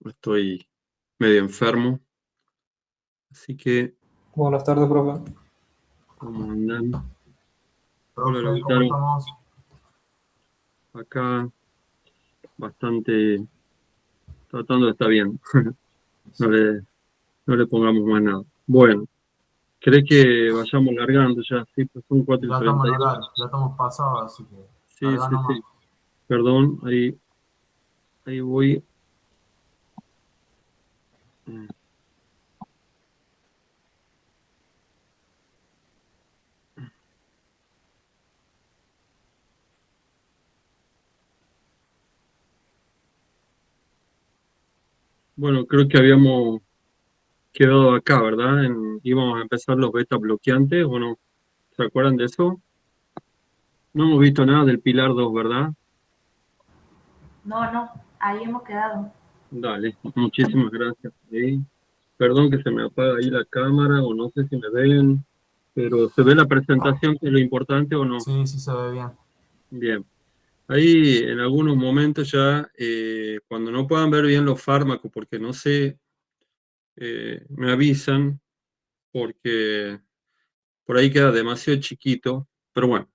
Estoy medio enfermo, así que, Buenas tardes, profe. ¿cómo andan? Hola, Profe, ¿cómo Lautaro. estamos? Acá bastante tratando de estar bien. No le, no le pongamos más nada. Bueno, ¿cree que vayamos largando ya? Sí, pues son 4 y Ya estamos treinta en y horario, dos. ya estamos pasados, así que Sí, larga sí, nomás. sí. Perdón, ahí voy. Bueno, creo que habíamos quedado acá, ¿verdad? Íbamos a empezar los beta bloqueantes, ¿o no? ¿Se acuerdan de eso? No hemos visto nada del Pilar 2, ¿verdad? No, no, ahí hemos quedado. Dale, muchísimas gracias. Sí. Perdón que se me apaga ahí la cámara o no sé si me ven, pero ¿se ve la presentación que es lo importante o no? Sí, sí se ve bien. Bien. Ahí en algunos momentos ya, cuando no puedan ver bien los fármacos, porque no sé, me avisan, porque por ahí queda demasiado chiquito, pero bueno,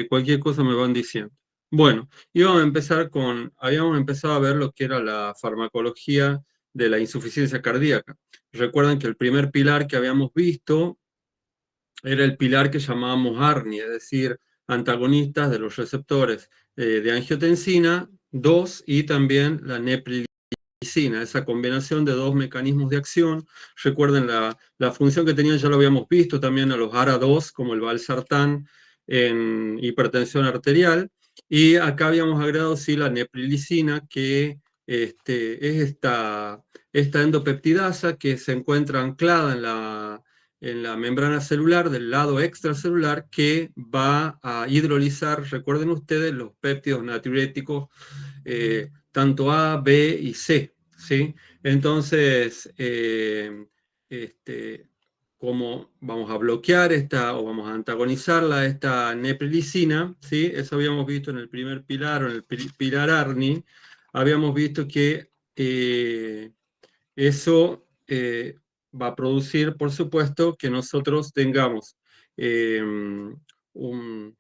cualquier cosa me van diciendo. Bueno, habíamos empezado a ver lo que era la farmacología de la insuficiencia cardíaca. Recuerdan que el primer pilar que habíamos visto era el pilar que llamábamos ARNI, es decir, antagonistas de los receptores de angiotensina 2 y también la neprilicina, esa combinación de dos mecanismos de acción. Recuerden la función que tenían, ya lo habíamos visto también a los ARA2, como el valsartán en hipertensión arterial, y acá habíamos agregado sí la neprilicina, que es esta endopeptidasa que se encuentra anclada en la membrana celular del lado extracelular, que va a hidrolizar, recuerden ustedes, los péptidos natriuréticos tanto A, B y C, ¿sí? Entonces, como vamos a bloquear o vamos a antagonizarla, esta neprilicina, ¿sí? Eso habíamos visto en el primer pilar o en el pilar ARNI, habíamos visto que eso va a producir, por supuesto, que nosotros tengamos eh, un,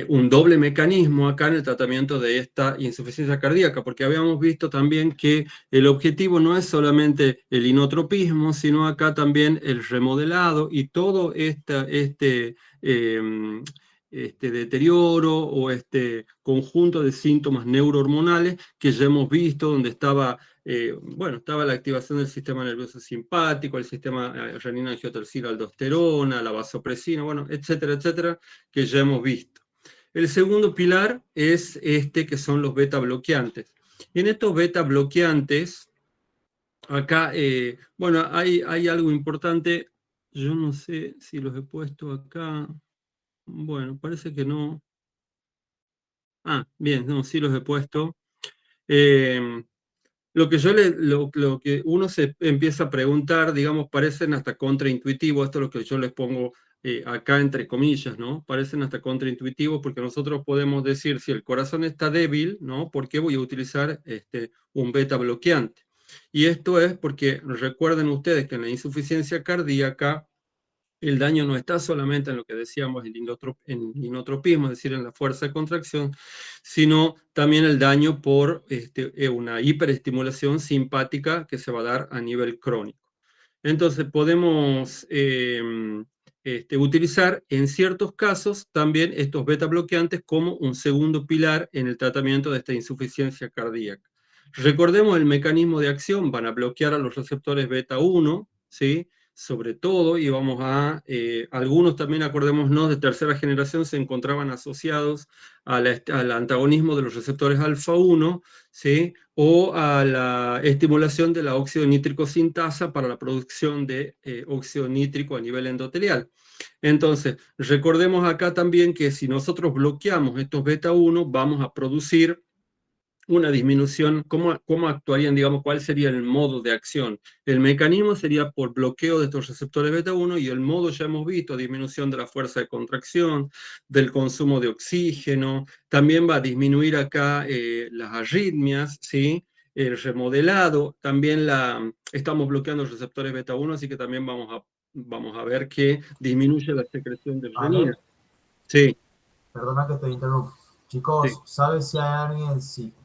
un doble mecanismo acá en el tratamiento de esta insuficiencia cardíaca, porque habíamos visto también que el objetivo no es solamente el inotropismo, sino acá también el remodelado y todo este deterioro o este conjunto de síntomas neurohormonales que ya hemos visto, donde estaba la activación del sistema nervioso simpático, el sistema renina-angiotensina-aldosterona, la vasopresina, bueno, etcétera, etcétera, que ya hemos visto. El segundo pilar es que son los beta bloqueantes. En estos beta bloqueantes, acá, bueno, hay algo importante. Yo no sé si los he puesto acá. Bueno, parece que no. Ah, bien, no, sí los he puesto. Eh, lo que uno se empieza a preguntar, digamos, parecen hasta contraintuitivos, esto es lo que yo les pongo acá entre comillas, ¿no? Parecen hasta contraintuitivos porque nosotros podemos decir, si el corazón está débil, ¿no? ¿Por qué voy a utilizar un beta bloqueante? Y esto es porque recuerden ustedes que en la insuficiencia cardíaca el daño no está solamente en lo que decíamos, en el inotropismo, es decir, en la fuerza de contracción, sino también el daño por una hiperestimulación simpática que se va a dar a nivel crónico. Entonces, podemos utilizar en ciertos casos también estos beta bloqueantes como un segundo pilar en el tratamiento de esta insuficiencia cardíaca. Recordemos el mecanismo de acción, van a bloquear a los receptores beta 1, ¿sí? Sobre todo, y algunos también, acordémonos, de tercera generación se encontraban asociados al antagonismo de los receptores alfa 1, ¿sí? O a la estimulación de la óxido nítrico sintasa para la producción de óxido nítrico a nivel endotelial. Entonces, recordemos acá también que si nosotros bloqueamos estos beta 1, vamos a producir una disminución. ¿Cómo actuarían, digamos, cuál sería el modo de acción? El mecanismo sería por bloqueo de estos receptores beta 1 y el modo ya hemos visto, disminución de la fuerza de contracción, del consumo de oxígeno, también va a disminuir acá las arritmias, ¿sí? el remodelado, también estamos bloqueando los receptores beta 1, así que también vamos a ver que disminuye la secreción de renina. Ale, Sí, perdona que te interrumpa. sí. Chicos, ¿sabes si hay alguien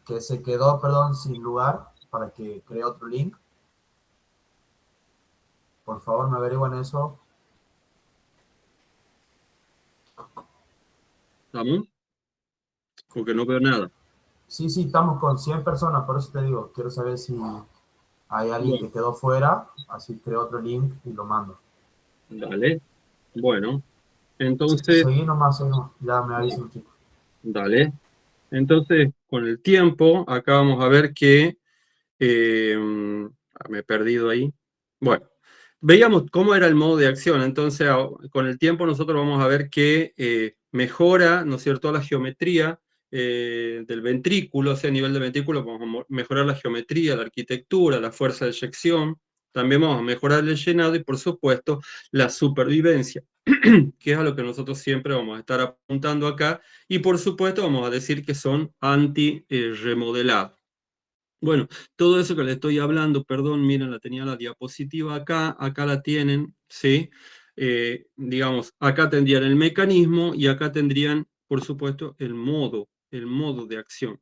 que se quedó, perdón, sin lugar para que cree otro link? Por favor, me averiguan eso. ¿Estamos? Porque no veo nada. Sí, sí, estamos con 100 personas, por eso te digo, quiero saber si hay alguien Bueno, que quedó fuera, así creo otro link y lo mando. dale. Bueno, entonces, Seguí nomás, ya me avisan, chicos. dale. Entonces, con el tiempo, acá vamos a ver que me he perdido ahí. Bueno, veíamos cómo era el modo de acción. Entonces, con el tiempo nosotros vamos a ver que mejora, ¿no es cierto?, la geometría del ventrículo, o sea, a nivel del ventrículo vamos a mejorar la geometría, la arquitectura, la fuerza de eyección. También vamos a mejorar el llenado y, por supuesto, la supervivencia, que es a lo que nosotros siempre vamos a estar apuntando acá. Y, por supuesto, vamos a decir que son anti-remodelados. Bueno, todo eso que les estoy hablando, perdón, miren, tenía la diapositiva acá la tienen, ¿sí? Digamos, acá tendrían el mecanismo y acá tendrían, por supuesto, el modo de acción.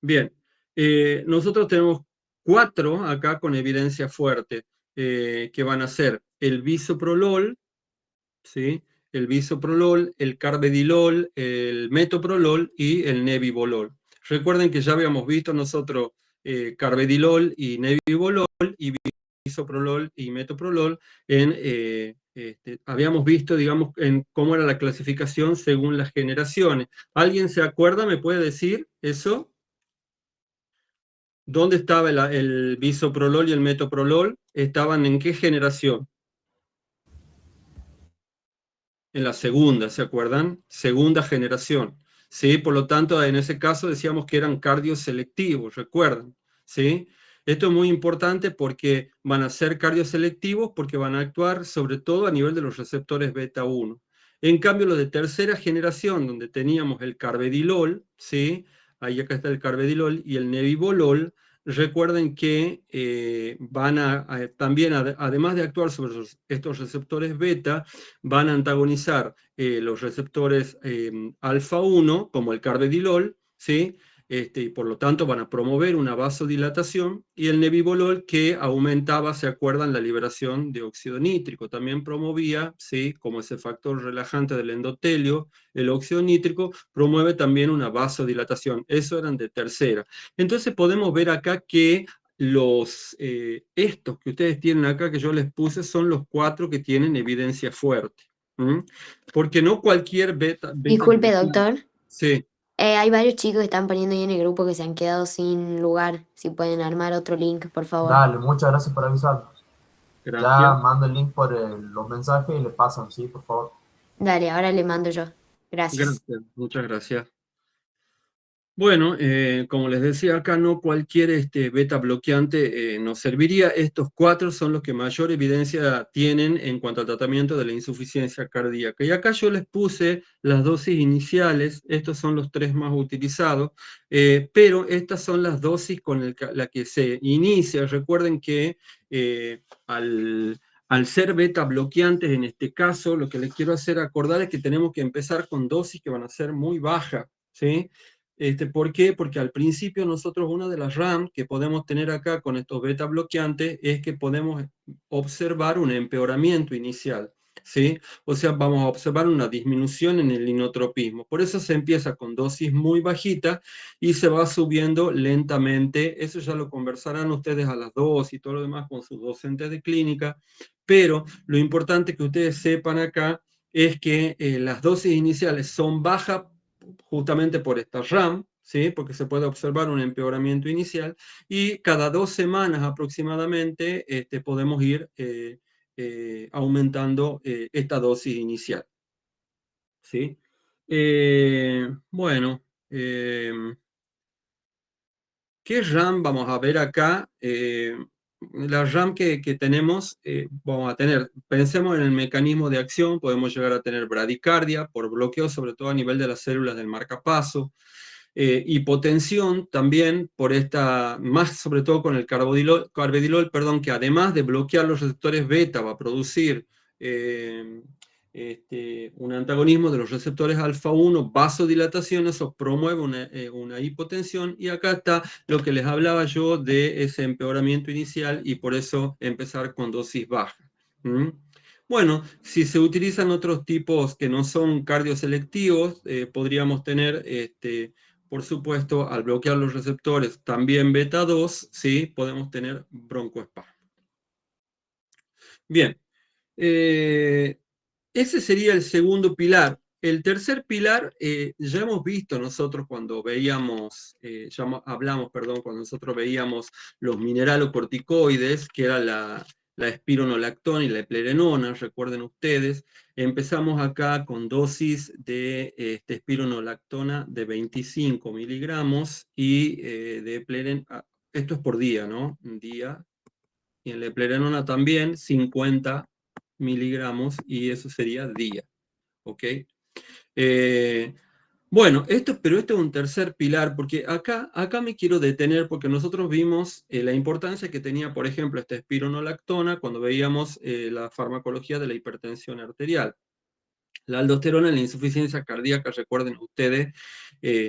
Bien, nosotros tenemos 4 acá con evidencia fuerte, que van a ser el bisoprolol, ¿sí? El bisoprolol, el carvedilol, el metoprolol y el nebivolol. Recuerden que ya habíamos visto nosotros carvedilol y nebivolol y bisoprolol y metoprolol habíamos visto, digamos, en cómo era la clasificación según las generaciones. ¿Alguien se acuerda? ¿Me puede decir eso? ¿Dónde estaba el bisoprolol y el metoprolol? ¿Estaban en qué generación? En la segunda, ¿se acuerdan? Segunda generación, ¿sí? Por lo tanto, en ese caso decíamos que eran cardioselectivos, ¿recuerdan? ¿Sí? Esto es muy importante porque van a ser cardioselectivos porque van a actuar sobre todo a nivel de los receptores beta 1. En cambio, los de tercera generación, donde teníamos el carvedilol, ¿sí? Ahí acá está el carvedilol y el nebivolol, recuerden que van también, además de actuar sobre estos receptores beta, van a antagonizar los receptores alfa 1, como el carvedilol, ¿sí? Y por lo tanto van a promover una vasodilatación, y el nebivolol, que aumentaba, ¿se acuerdan?, la liberación de óxido nítrico. También promovía, ¿sí?, como ese factor relajante del endotelio, el óxido nítrico promueve también una vasodilatación. Eso eran de tercera. Entonces podemos ver acá que estos que ustedes tienen acá, que yo les puse, son los 4 que tienen evidencia fuerte. ¿Mm? Porque no cualquier beta Disculpe, bloqueante. doctor. Sí, Hay varios chicos que están poniendo ahí en el grupo que se han quedado sin lugar. Si pueden armar otro link, por favor. Dale, muchas gracias por avisar. Ya gracias. mando el link por los mensajes y le pasan, sí, por favor. Dale, ahora le mando yo. Gracias. Gracias, muchas gracias. Bueno, como les decía acá, no cualquier beta bloqueante nos serviría. Estos 4 son los que mayor evidencia tienen en cuanto al tratamiento de la insuficiencia cardíaca. Y acá yo les puse las dosis iniciales, estos son los 3 más utilizados, pero estas son las dosis con la que se inicia. Recuerden que al ser beta bloqueantes, en este caso, lo que les quiero hacer acordar es que tenemos que empezar con dosis que van a ser muy bajas, ¿sí? ¿Por qué? Porque al principio nosotros una de las RAM que podemos tener acá con estos beta bloqueantes es que podemos observar un empeoramiento inicial, ¿sí? O sea, vamos a observar una disminución en el inotropismo. Por eso se empieza con dosis muy bajitas y se va subiendo lentamente. Eso ya lo conversarán ustedes a las 2 y todo lo demás con sus docentes de clínica, pero lo importante que ustedes sepan acá es que las dosis iniciales son bajas justamente por esta RAM, ¿sí? Porque se puede observar un empeoramiento inicial, y cada 2 semanas aproximadamente podemos ir aumentando esta dosis inicial, ¿sí? Bueno, ¿qué RAM vamos a ver acá? La RAM que tenemos, vamos a tener, pensemos en el mecanismo de acción, podemos llegar a tener bradicardia por bloqueo, sobre todo a nivel de las células del marcapaso. hipotensión también por esta, más sobre todo con el carvedilol, perdón, que además de bloquear los receptores beta va a producir un antagonismo de los receptores alfa-1, vasodilatación, eso promueve una hipotensión, y acá está lo que les hablaba yo de ese empeoramiento inicial, y por eso empezar con dosis baja. Bueno, si se utilizan otros tipos que no son cardioselectivos, podríamos tener, por supuesto, al bloquear los receptores también beta 2, ¿sí? Podemos tener broncoespasmo. Bien, ese sería el segundo pilar. El tercer pilar, ya hemos visto nosotros cuando veíamos, cuando nosotros veíamos los mineralocorticoides, que era la espironolactona y la eplerenona, recuerden ustedes. Empezamos acá con dosis de espironolactona de 25 miligramos y de eplerenona, esto es por día, ¿no? Un día. Y en la eplerenona también 50 miligramos, y eso sería día. ¿Ok? Bueno, pero esto es un tercer pilar, porque acá me quiero detener, porque nosotros vimos la importancia que tenía, por ejemplo, esta espironolactona cuando veíamos la farmacología de la hipertensión arterial. La aldosterona en la insuficiencia cardíaca, recuerden ustedes,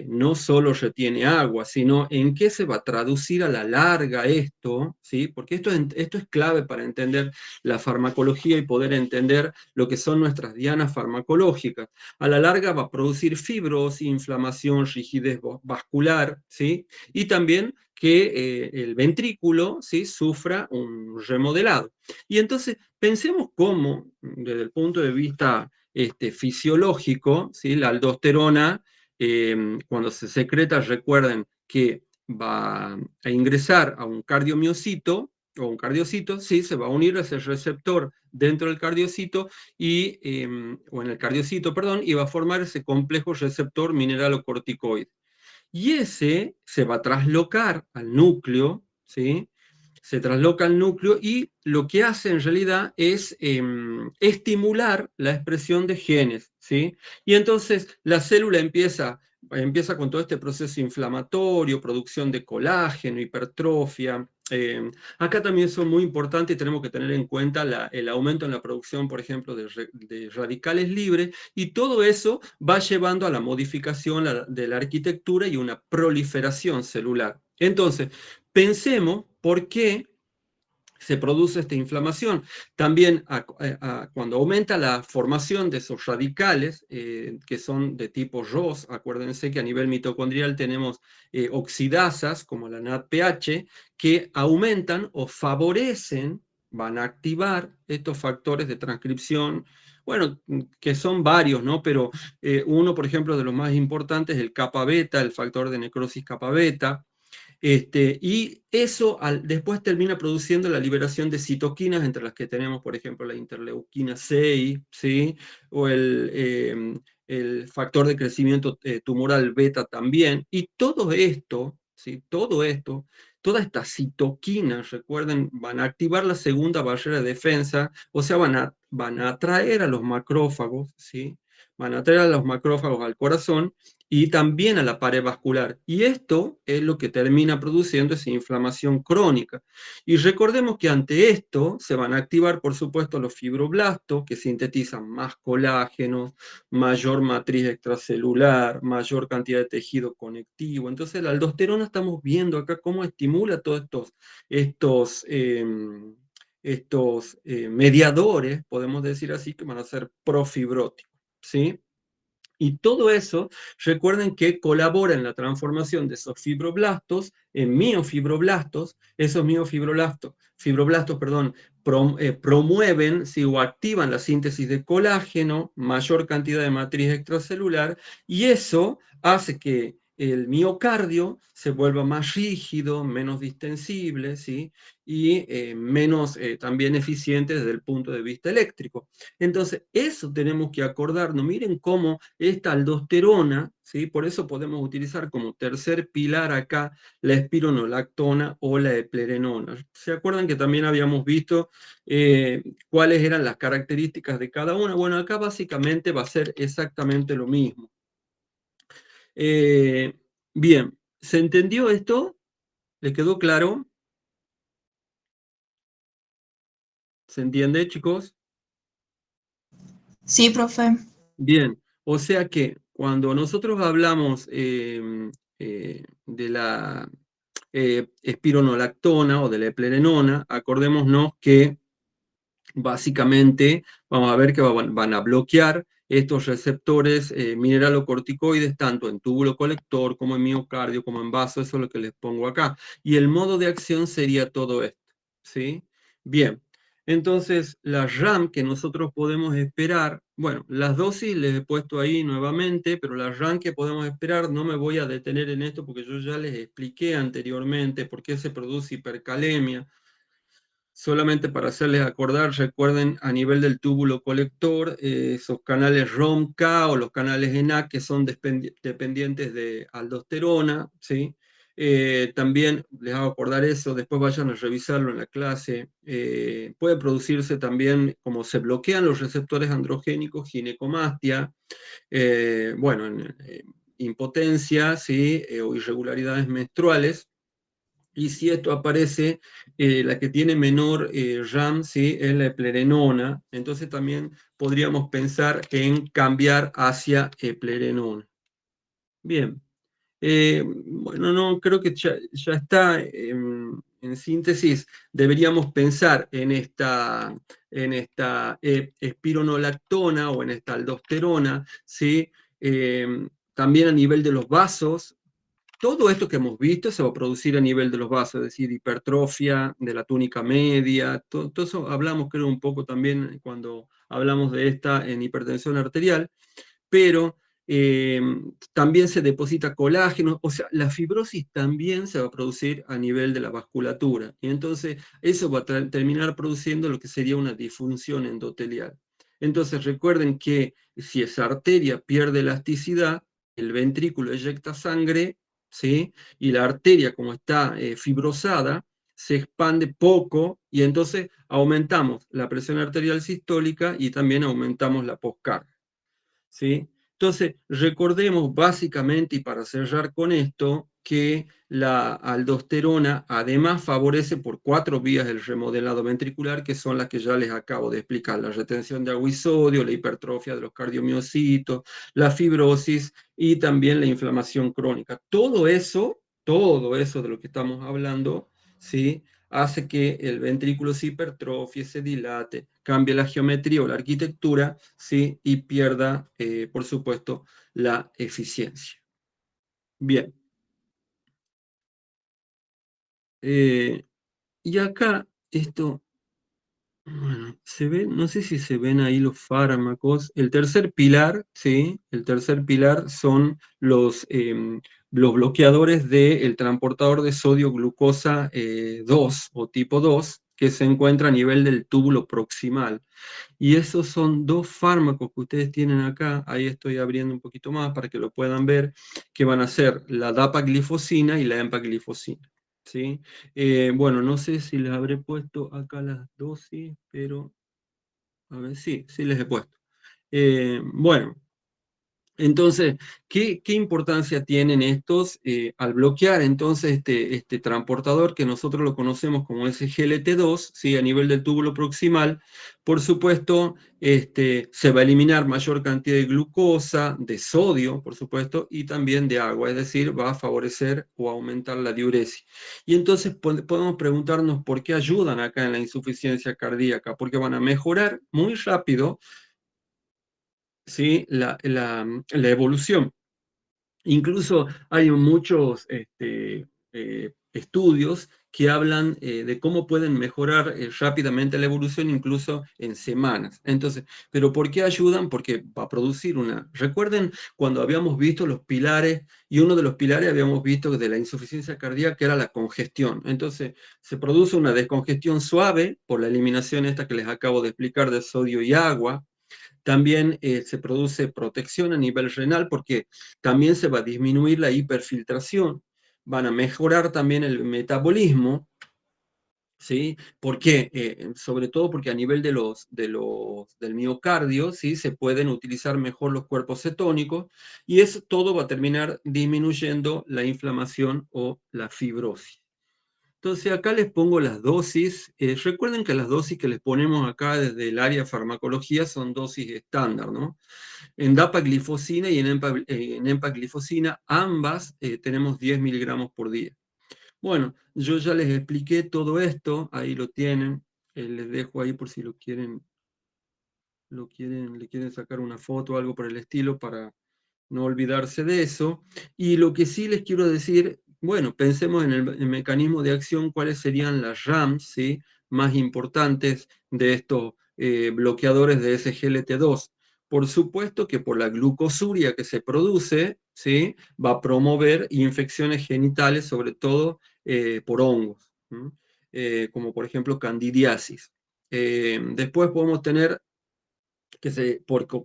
no solo retiene agua, sino en qué se va a traducir a la larga esto, ¿sí? Porque esto es clave para entender la farmacología y poder entender lo que son nuestras dianas farmacológicas. A la larga va a producir fibrosis, inflamación, rigidez vascular, ¿sí? Y también que el ventrículo, ¿sí?, sufra un remodelado. Y entonces pensemos cómo, desde el punto de vista fisiológico, ¿sí?, la aldosterona, cuando se secreta, recuerden que va a ingresar a un cardiomiocito, o un cardiocito, ¿sí?, se va a unir a ese receptor dentro del cardiocito, o en el cardiocito, perdón, y va a formar ese complejo receptor mineralocorticoide. Y ese se va a traslocar al núcleo, ¿sí? Se trasloca al núcleo, y lo que hace en realidad es estimular la expresión de genes, ¿sí? Y entonces la célula empieza con todo este proceso inflamatorio, producción de colágeno, hipertrofia. Acá también son muy importantes y tenemos que tener en cuenta el aumento en la producción, por ejemplo, de radicales libres, y todo eso va llevando a la modificación de la arquitectura y una proliferación celular. Entonces, pensemos por qué se produce esta inflamación. También cuando aumenta la formación de esos radicales, que son de tipo ROS, acuérdense que a nivel mitocondrial tenemos oxidasas, como la NADPH, que aumentan o favorecen, van a activar estos factores de transcripción, bueno, que son varios, ¿no? Pero uno, por ejemplo, de los más importantes es el kappa beta, el factor de necrosis kappa beta. Y eso después termina produciendo la liberación de citoquinas, entre las que tenemos, por ejemplo, la interleuquina 6, ¿sí? O el factor de crecimiento tumoral beta también. Y todo esto, ¿sí?, todas estas citoquinas, recuerden, van a activar la segunda barrera de defensa, o sea, van a atraer a los macrófagos, ¿sí? Van a atraer a los macrófagos al corazón y también a la pared vascular. Y esto es lo que termina produciendo esa inflamación crónica. Y recordemos que ante esto se van a activar, por supuesto, los fibroblastos, que sintetizan más colágeno, mayor matriz extracelular, mayor cantidad de tejido conectivo. Entonces la aldosterona, estamos viendo acá cómo estimula todos estos mediadores, podemos decir así, que van a ser profibróticos, ¿sí? Y todo eso, recuerden que colabora en la transformación de esos fibroblastos en miofibroblastos. Esos fibroblastos, promueven, ¿sí?, o activan la síntesis de colágeno, mayor cantidad de matriz extracelular, y eso hace que el miocardio se vuelva más rígido, menos distensible, ¿sí?, y menos también eficiente desde el punto de vista eléctrico. Entonces, eso tenemos que acordarnos. Miren cómo esta aldosterona, ¿sí?, por eso podemos utilizar como tercer pilar acá la espironolactona o la eplerenona. ¿Se acuerdan que también habíamos visto cuáles eran las características de cada una? Bueno, acá básicamente va a ser exactamente lo mismo. Bien, ¿se entendió esto? ¿Le quedó claro? ¿Se entiende, chicos? Sí, profe. Bien, o sea que cuando nosotros hablamos de la espironolactona o de la eplerenona, acordémonos que básicamente vamos a ver que van a bloquear estos receptores mineralocorticoides tanto en túbulo colector como en miocardio como en vaso, eso es lo que les pongo acá. Y el modo de acción sería todo esto, ¿sí? Bien, entonces la RAM que nosotros podemos esperar, bueno, las dosis les he puesto ahí nuevamente, pero la RAM que podemos esperar, no me voy a detener en esto porque yo ya les expliqué anteriormente por qué se produce hipercalemia. Solamente para hacerles acordar, recuerden a nivel del túbulo colector, esos canales ROMK o los canales ENaC que son dependientes de aldosterona, ¿sí? También les hago acordar eso, después vayan a revisarlo en la clase. Puede producirse también, como se bloquean los receptores androgénicos, ginecomastia, bueno, impotencia, ¿sí? O irregularidades menstruales. Y si esto aparece, la que tiene menor RAM, ¿sí? Es la eplerenona. Entonces también podríamos pensar en cambiar hacia eplerenona. Bien. Bueno, no, creo que ya está. En síntesis, deberíamos pensar en esta espironolactona o en esta aldosterona, ¿sí? También a nivel de los vasos. Todo esto que hemos visto se va a producir a nivel de los vasos, es decir, hipertrofia de la túnica media, todo eso hablamos creo un poco también cuando hablamos de esta en hipertensión arterial, pero también se deposita colágeno, o sea, la fibrosis también se va a producir a nivel de la vasculatura, y entonces eso va a terminar produciendo lo que sería una disfunción endotelial. Entonces recuerden que si esa arteria pierde elasticidad, el ventrículo eyecta sangre, ¿sí? Y la arteria, como está fibrosada, se expande poco y entonces aumentamos la presión arterial sistólica y también aumentamos la poscarga, ¿sí? Entonces, recordemos básicamente, y para cerrar con esto, que la aldosterona además favorece por 4 vías el remodelado ventricular, que son las que ya les acabo de explicar: la retención de agua y sodio, la hipertrofia de los cardiomiocitos, la fibrosis y también la inflamación crónica. Todo eso de lo que estamos hablando, ¿sí? Hace que el ventrículo se hipertrofie, se dilate, cambie la geometría o la arquitectura, ¿sí? Y pierda, por supuesto, la eficiencia. Bien. Y acá, esto, bueno, se ve, no sé si se ven ahí los fármacos. El tercer pilar, ¿sí? El tercer pilar son los bloqueadores del transportador de sodio glucosa 2 o tipo 2, que se encuentra a nivel del túbulo proximal. Y esos son 2 fármacos que ustedes tienen acá, ahí estoy abriendo un poquito más para que lo puedan ver, que van a ser la dapaglifosina y la empaglifosina, ¿sí? Bueno, no sé si les habré puesto acá las dosis, pero a ver, sí les he puesto. Bueno. Entonces, ¿qué importancia tienen estos al bloquear entonces este transportador que nosotros lo conocemos como SGLT2, ¿sí? A nivel del túbulo proximal? Por supuesto, se va a eliminar mayor cantidad de glucosa, de sodio, por supuesto, y también de agua, es decir, va a favorecer o aumentar la diuresis. Y entonces podemos preguntarnos por qué ayudan acá en la insuficiencia cardíaca, porque van a mejorar muy rápido, ¿sí? La evolución. Incluso hay muchos estudios que hablan de cómo pueden mejorar rápidamente la evolución, incluso en semanas. Entonces, ¿pero por qué ayudan? Porque va a producir una... Recuerden cuando habíamos visto los pilares, y uno de los pilares habíamos visto de la insuficiencia cardíaca, que era la congestión. Entonces, se produce una descongestión suave por la eliminación esta que les acabo de explicar de sodio y agua. También se produce protección a nivel renal porque también se va a disminuir la hiperfiltración, van a mejorar también el metabolismo, ¿sí? ¿Por qué? Sobre todo porque a nivel del miocardio, ¿sí? Se pueden utilizar mejor los cuerpos cetónicos y eso todo va a terminar disminuyendo la inflamación o la fibrosis. Entonces acá les pongo las dosis. Recuerden que las dosis que les ponemos acá desde el área de farmacología son dosis estándar, ¿no? En dapaglifosina y en empaglifosina, ambas tenemos 10 miligramos por día. Bueno, yo ya les expliqué todo esto, ahí lo tienen, les dejo ahí por si le quieren sacar una foto o algo por el estilo para no olvidarse de eso. Y lo que sí les quiero decir, bueno, pensemos en el mecanismo de acción, cuáles serían las RAMs, ¿sí? Más importantes de estos bloqueadores de SGLT2. Por supuesto que por la glucosuria que se produce, ¿sí? Va a promover infecciones genitales, sobre todo por hongos, como por ejemplo candidiasis. Después podemos tener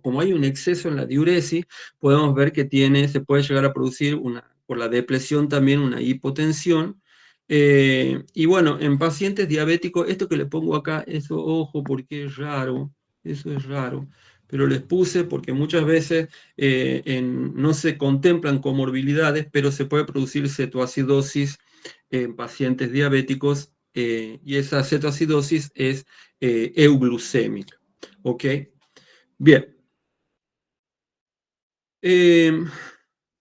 como hay un exceso en la diuresis, podemos ver que se puede llegar a producir por la depresión también una hipotensión. Y bueno, en pacientes diabéticos, esto que le pongo acá, eso, ojo, porque es raro, eso es raro, pero les puse porque muchas veces no se contemplan comorbilidades, pero se puede producir cetoacidosis en pacientes diabéticos, y esa cetoacidosis es euglucémica. ¿Ok? Bien.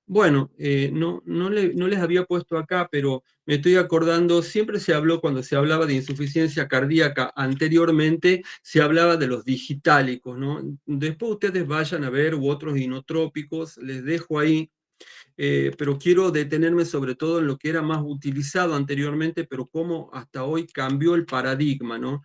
Bueno, no les había puesto acá, pero me estoy acordando, siempre se habló, cuando se hablaba de insuficiencia cardíaca, anteriormente se hablaba de los digitálicos, ¿no? Después ustedes vayan a ver u otros inotrópicos, les dejo ahí. Pero quiero detenerme sobre todo en lo que era más utilizado anteriormente, pero cómo hasta hoy cambió el paradigma, ¿no?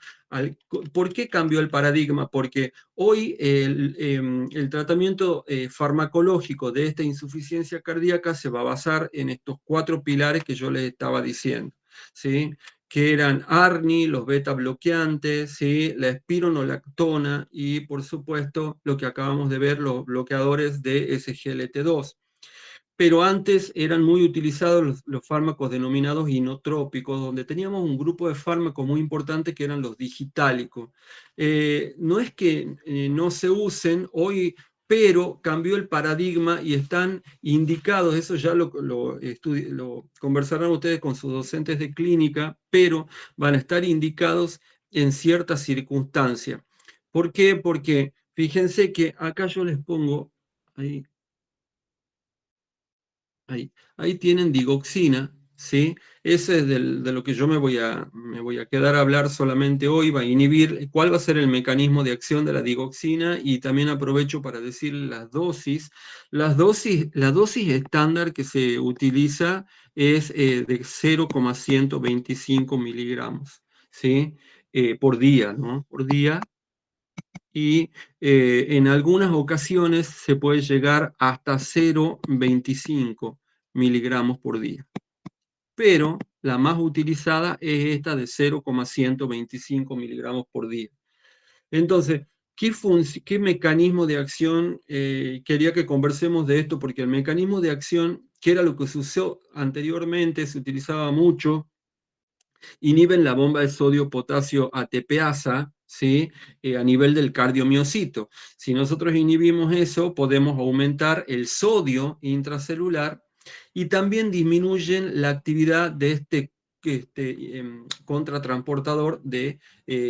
¿Por qué cambió el paradigma? Porque hoy el tratamiento farmacológico de esta insuficiencia cardíaca se va a basar en estos 4 pilares que yo les estaba diciendo, ¿sí? Que eran ARNI, los beta bloqueantes, ¿sí? La espironolactona y, por supuesto, lo que acabamos de ver, los bloqueadores de SGLT2. Pero antes eran muy utilizados los fármacos denominados inotrópicos, donde teníamos un grupo de fármacos muy importante que eran los digitálicos. No es que no se usen hoy, pero cambió el paradigma y están indicados, eso ya lo conversarán ustedes con sus docentes de clínica, pero van a estar indicados en ciertas circunstancias. ¿Por qué? Porque fíjense que acá yo les pongo, ahí, ahí tienen digoxina, ¿sí? Ese es de lo que yo me voy a quedar a hablar solamente hoy, va a inhibir cuál va a ser el mecanismo de acción de la digoxina, y también aprovecho para decir las dosis. La dosis estándar que se utiliza es de 0,125 miligramos, ¿sí? Por día, ¿no? Por día. Y en algunas ocasiones se puede llegar hasta 0,25 miligramos por día. Pero la más utilizada es esta de 0,125 miligramos por día. Entonces, ¿qué mecanismo de acción? Quería que conversemos de esto, porque el mecanismo de acción, que era lo que se usó anteriormente, se utilizaba mucho, inhiben la bomba de sodio-potasio ATPasa, ¿sí? A nivel del cardiomiocito. Si nosotros inhibimos eso, podemos aumentar el sodio intracelular y también disminuyen la actividad de este contratransportador de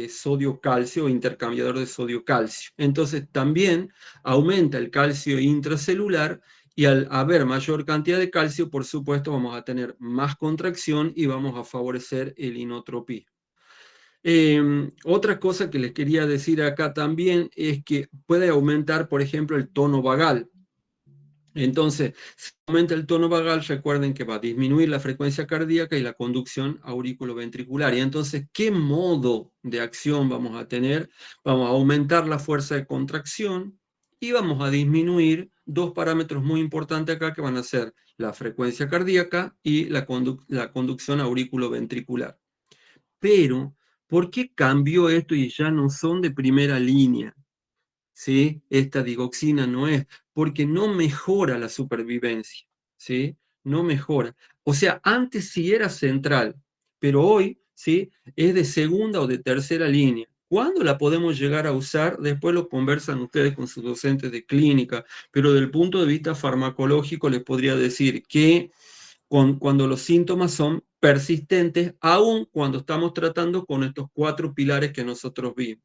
sodio-calcio o intercambiador de sodio-calcio. Entonces también aumenta el calcio intracelular, y al haber mayor cantidad de calcio, por supuesto, vamos a tener más contracción y vamos a favorecer el inotropismo. Otra cosa que les quería decir acá también es que puede aumentar, por ejemplo, el tono vagal. Entonces, si aumenta el tono vagal, recuerden que va a disminuir la frecuencia cardíaca y la conducción auriculoventricular. Y entonces, ¿qué modo de acción vamos a tener? Vamos a aumentar la fuerza de contracción y vamos a disminuir 2 parámetros muy importantes acá, que van a ser la frecuencia cardíaca y la conducción auriculoventricular. Pero, ¿por qué cambió esto y ya no son de primera línea? ¿Sí? Esta digoxina no es, porque no mejora la supervivencia, ¿sí? No mejora. O sea, antes sí era central, pero hoy ¿sí? Es de segunda o de tercera línea. ¿Cuándo la podemos llegar a usar? Después lo conversan ustedes con sus docentes de clínica, pero desde el punto de vista farmacológico les podría decir que cuando los síntomas son persistentes, aun cuando estamos tratando con estos 4 pilares que nosotros vimos,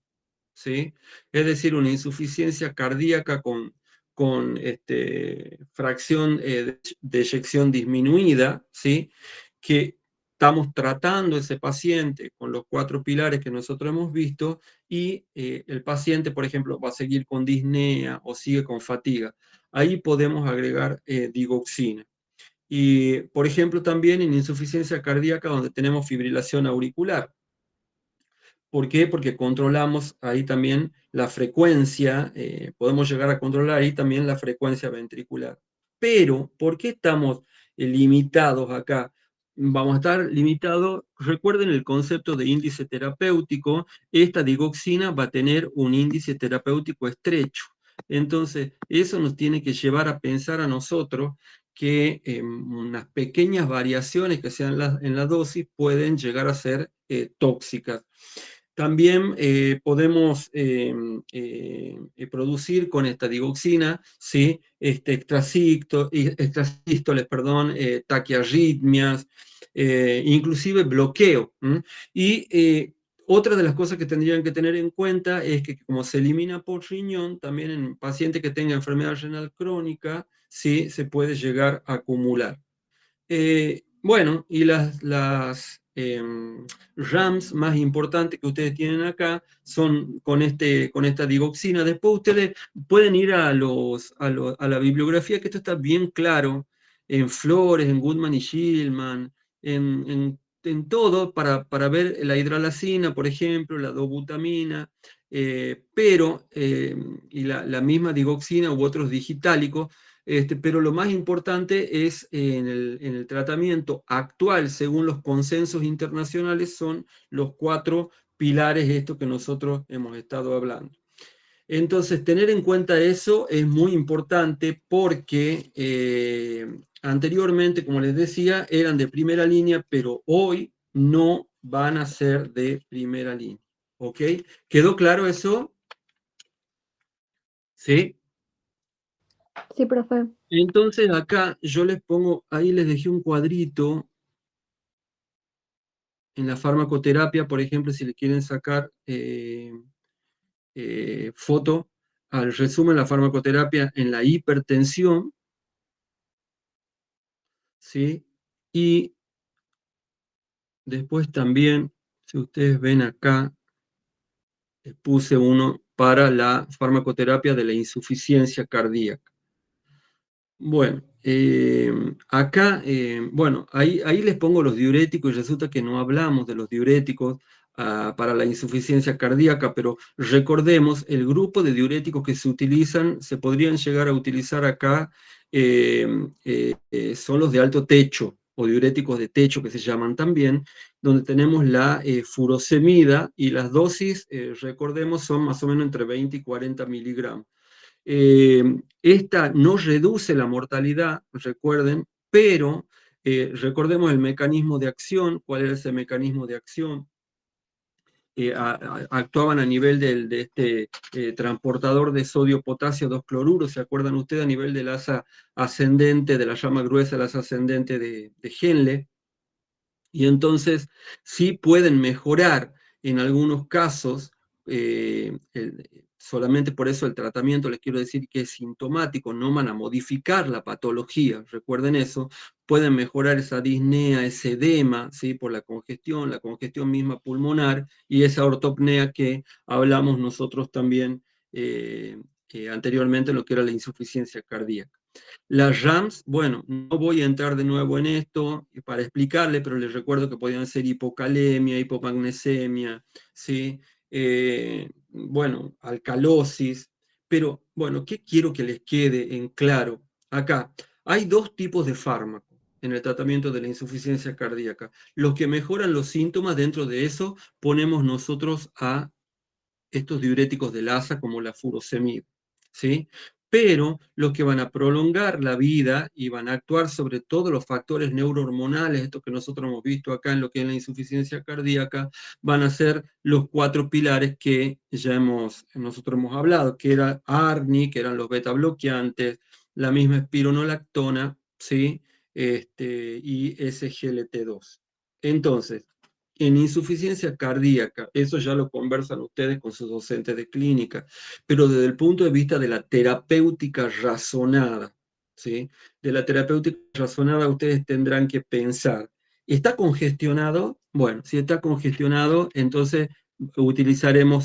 ¿sí? Es decir, una insuficiencia cardíaca con fracción de eyección disminuida, ¿sí? Que estamos tratando ese paciente con los 4 pilares que nosotros hemos visto y el paciente, por ejemplo, va a seguir con disnea o sigue con fatiga. Ahí podemos agregar digoxina. Y, por ejemplo, también en insuficiencia cardíaca donde tenemos fibrilación auricular. ¿Por qué? Porque controlamos ahí también la frecuencia, podemos llegar a controlar ahí también la frecuencia ventricular. Pero, ¿por qué estamos limitados acá? Vamos a estar limitados, recuerden el concepto de índice terapéutico, esta digoxina va a tener un índice terapéutico estrecho. Entonces, eso nos tiene que llevar a pensar a nosotros que unas pequeñas variaciones que sean en la dosis pueden llegar a ser tóxicas. También podemos producir con esta digoxina, ¿sí? Extrasístoles, perdón, taquiarritmias, inclusive bloqueo. Y otra de las cosas que tendrían que tener en cuenta es que como se elimina por riñón, también en paciente que tenga enfermedad renal crónica, ¿sí? Se puede llegar a acumular. Bueno, y las RAMs más importantes que ustedes tienen acá son con esta digoxina. Después ustedes pueden ir a la bibliografía, que esto está bien claro, en Flores, en Goodman y Shillman, en todo, para ver la hidralacina, por ejemplo, la dobutamina, y la misma digoxina u otros digitálicos. Pero lo más importante es en el tratamiento actual, según los consensos internacionales, son los 4 pilares estos que nosotros hemos estado hablando. Entonces, tener en cuenta eso es muy importante porque anteriormente, como les decía, eran de primera línea, pero hoy no van a ser de primera línea. ¿Ok? ¿Quedó claro eso? ¿Sí? Sí, profe. Entonces acá yo les pongo, ahí les dejé un cuadrito en la farmacoterapia, por ejemplo, si le quieren sacar foto al resumen de la farmacoterapia en la hipertensión, ¿sí? Y después también, si ustedes ven acá, les puse uno para la farmacoterapia de la insuficiencia cardíaca. Bueno, acá, bueno, ahí les pongo los diuréticos y resulta que no hablamos de los diuréticos para la insuficiencia cardíaca, pero recordemos, el grupo de diuréticos que se utilizan, se podrían llegar a utilizar acá, son los de alto techo, o diuréticos de techo que se llaman también, donde tenemos la furosemida y las dosis, recordemos, son más o menos entre 20 y 40 miligramos. Esta no reduce la mortalidad, recuerden, pero recordemos el mecanismo de acción. ¿Cuál era ese mecanismo de acción? Actuaban a nivel de este transportador de sodio-potasio 2-cloruro, ¿se acuerdan ustedes? A nivel del asa ascendente, de la llama gruesa, el asa ascendente de Henle. Y entonces sí pueden mejorar en algunos casos, solamente por eso el tratamiento, les quiero decir que es sintomático, no van a modificar la patología, recuerden eso, pueden mejorar esa disnea, ese edema, ¿sí? Por la congestión misma pulmonar y esa ortopnea que hablamos nosotros también anteriormente en lo que era la insuficiencia cardíaca. Las RAMs, bueno, no voy a entrar de nuevo en esto para explicarle, pero les recuerdo que podían ser hipocalemia, hipomagnesemia, ¿sí? Bueno, alcalosis, pero bueno, ¿qué quiero que les quede en claro? Acá, hay 2 tipos de fármacos en el tratamiento de la insuficiencia cardíaca. Los que mejoran los síntomas, dentro de eso ponemos nosotros a estos diuréticos del ASA como la furosemida, ¿sí? pero los que van a prolongar la vida y van a actuar sobre todo los factores neurohormonales, estos que nosotros hemos visto acá en lo que es la insuficiencia cardíaca, van a ser los 4 pilares que ya nosotros hemos hablado, que era ARNI, que eran los beta bloqueantes, la misma espironolactona, ¿sí? Y SGLT2. Entonces, en insuficiencia cardíaca, eso ya lo conversan ustedes con sus docentes de clínica, pero desde el punto de vista de la terapéutica razonada, ¿sí? De la terapéutica razonada ustedes tendrán que pensar, ¿está congestionado? Bueno, si está congestionado, entonces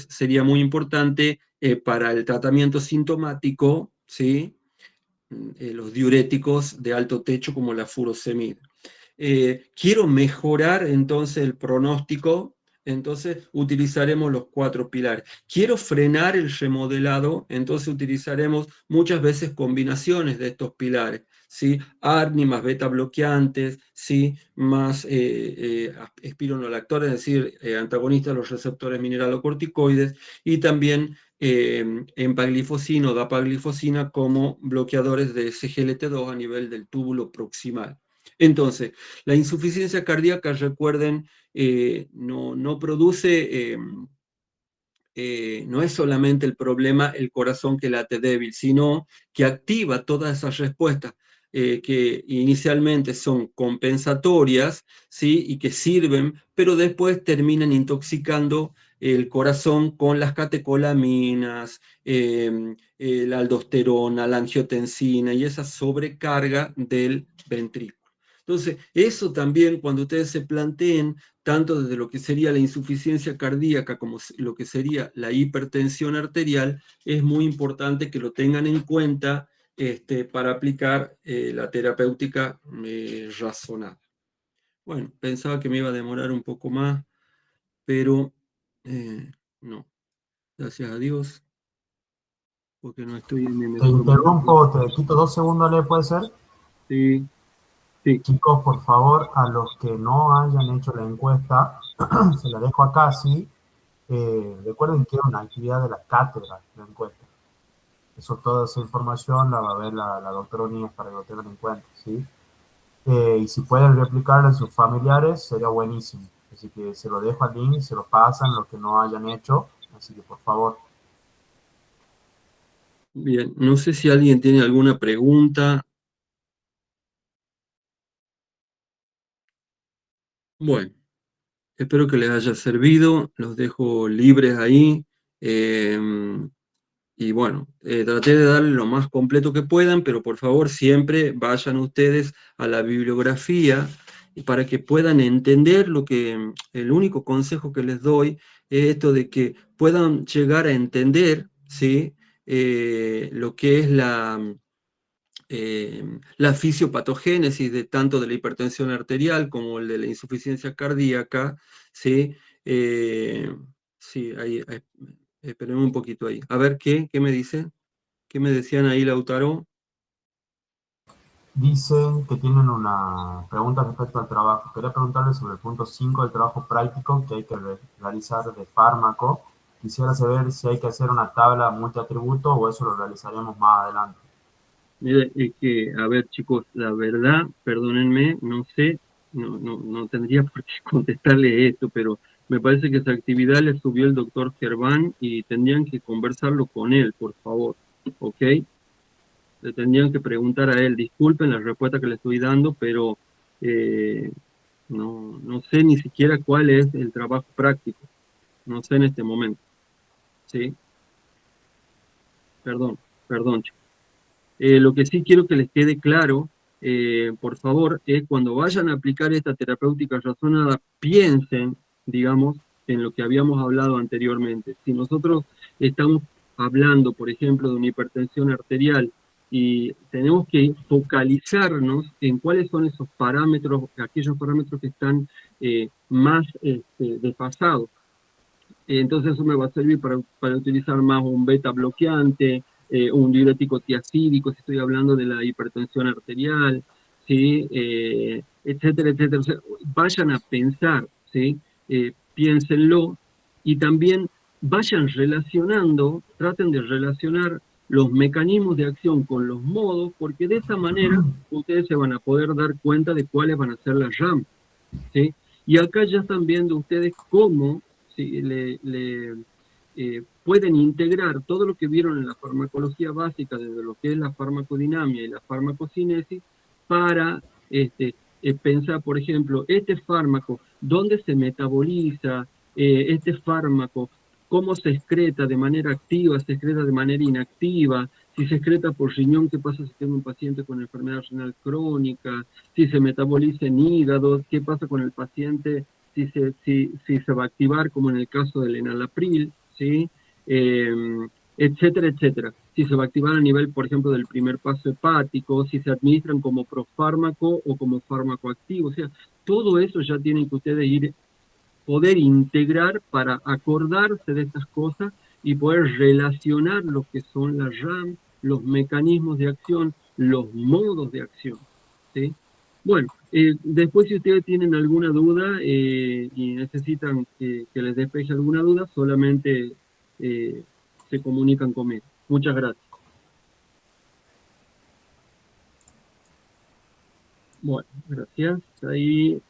sería muy importante para el tratamiento sintomático, ¿sí? Los diuréticos de alto techo como la furosemida. Quiero mejorar entonces el pronóstico, entonces utilizaremos los 4 pilares. Quiero frenar el remodelado, entonces utilizaremos muchas veces combinaciones de estos pilares, ¿sí? ARNI más beta bloqueantes, ¿sí? Más espironolactona, es decir, antagonistas de los receptores mineralocorticoides, y también empaglifosina o dapaglifosina como bloqueadores de SGLT2 a nivel del túbulo proximal. Entonces, la insuficiencia cardíaca, recuerden, no produce, no es solamente el problema el corazón que late débil, sino que activa todas esas respuestas que inicialmente son compensatorias, ¿sí? Y que sirven, pero después terminan intoxicando el corazón con las catecolaminas, la aldosterona, la angiotensina y esa sobrecarga del ventrículo. Entonces, eso también cuando ustedes se planteen, tanto desde lo que sería la insuficiencia cardíaca como lo que sería la hipertensión arterial, es muy importante que lo tengan en cuenta para aplicar la terapéutica razonada. Bueno, pensaba que me iba a demorar un poco más, pero no. Gracias a Dios, porque no estoy en mi Te mejor interrumpo, momento. te quito 2 segundos, ¿le puede ser? Sí, sí. Chicos, por favor, a los que no hayan hecho la encuesta, se la dejo acá, sí. Recuerden que es una actividad de la cátedra, la encuesta. Eso, toda esa información la va a ver la doctora Unías para que lo tengan en cuenta, ¿sí? Y si pueden replicarla en sus familiares, sería buenísimo. Así que se lo dejo al link, se lo pasan los que no hayan hecho. Así que, por favor. Bien, no sé si alguien tiene alguna pregunta. Bueno, espero que les haya servido, los dejo libres ahí. Y bueno, traté de darle lo más completo que puedan, pero por favor siempre vayan ustedes a la bibliografía para que puedan entender el único consejo que les doy es esto de que puedan llegar a entender, ¿sí? Lo que es la fisiopatogénesis de tanto de la hipertensión arterial como el de la insuficiencia cardíaca, ¿sí? Sí, ahí, espérenme un poquito ahí. A ver, ¿qué me dice? ¿Qué me decían ahí, Lautaro? Dicen que tienen una pregunta respecto al trabajo. Quería preguntarles sobre el punto 5 del trabajo práctico que hay que realizar de fármaco. Quisiera saber si hay que hacer una tabla multiatributo o eso lo realizaremos más adelante. Mire, es que, a ver, chicos, la verdad, perdónenme, no sé, no tendría por qué contestarle esto, pero me parece que esa actividad le subió el doctor Gerván y tendrían que conversarlo con él, por favor, ¿ok? Le tendrían que preguntar a él. Disculpen la respuesta que le estoy dando, pero no sé ni siquiera cuál es el trabajo práctico. No sé en este momento. ¿Sí? Perdón, chicos. Lo que sí quiero que les quede claro, por favor, es cuando vayan a aplicar esta terapéutica razonada, piensen, digamos, en lo que habíamos hablado anteriormente. Si nosotros estamos hablando, por ejemplo, de una hipertensión arterial y tenemos que focalizarnos en cuáles son esos parámetros, aquellos parámetros que están más desfasados. Entonces eso me va a servir para utilizar más un beta bloqueante, un diurético tiacídico, si estoy hablando de la hipertensión arterial, ¿sí? Etcétera, etcétera. O sea, vayan a pensar, ¿sí? Piénsenlo y también vayan relacionando, traten de relacionar los mecanismos de acción con los modos, porque de esa manera ustedes se van a poder dar cuenta de cuáles van a ser las RAM, ¿sí? Y acá ya están viendo ustedes cómo, ¿sí?, pueden integrar todo lo que vieron en la farmacología básica, desde lo que es la farmacodinamia y la farmacocinesis, para pensar, por ejemplo, este fármaco, dónde se metaboliza, este fármaco, cómo se excreta de manera activa, se excreta de manera inactiva, si se excreta por riñón, qué pasa si tengo un paciente con enfermedad renal crónica, si se metaboliza en hígado, qué pasa con el paciente, si se va a activar, como en el caso del enalapril, ¿sí? Etcétera, etcétera. Si se va a activar a nivel, por ejemplo, del primer paso hepático, si se administran como profármaco o como fármaco activo. O sea, todo eso ya tienen que ustedes poder integrar para acordarse de estas cosas y poder relacionar lo que son las RAM, los mecanismos de acción, los modos de acción, ¿sí? Bueno, después si ustedes tienen alguna duda y necesitan que les despeje alguna duda, solamente se comunican conmigo. Muchas gracias. Bueno, gracias. Ahí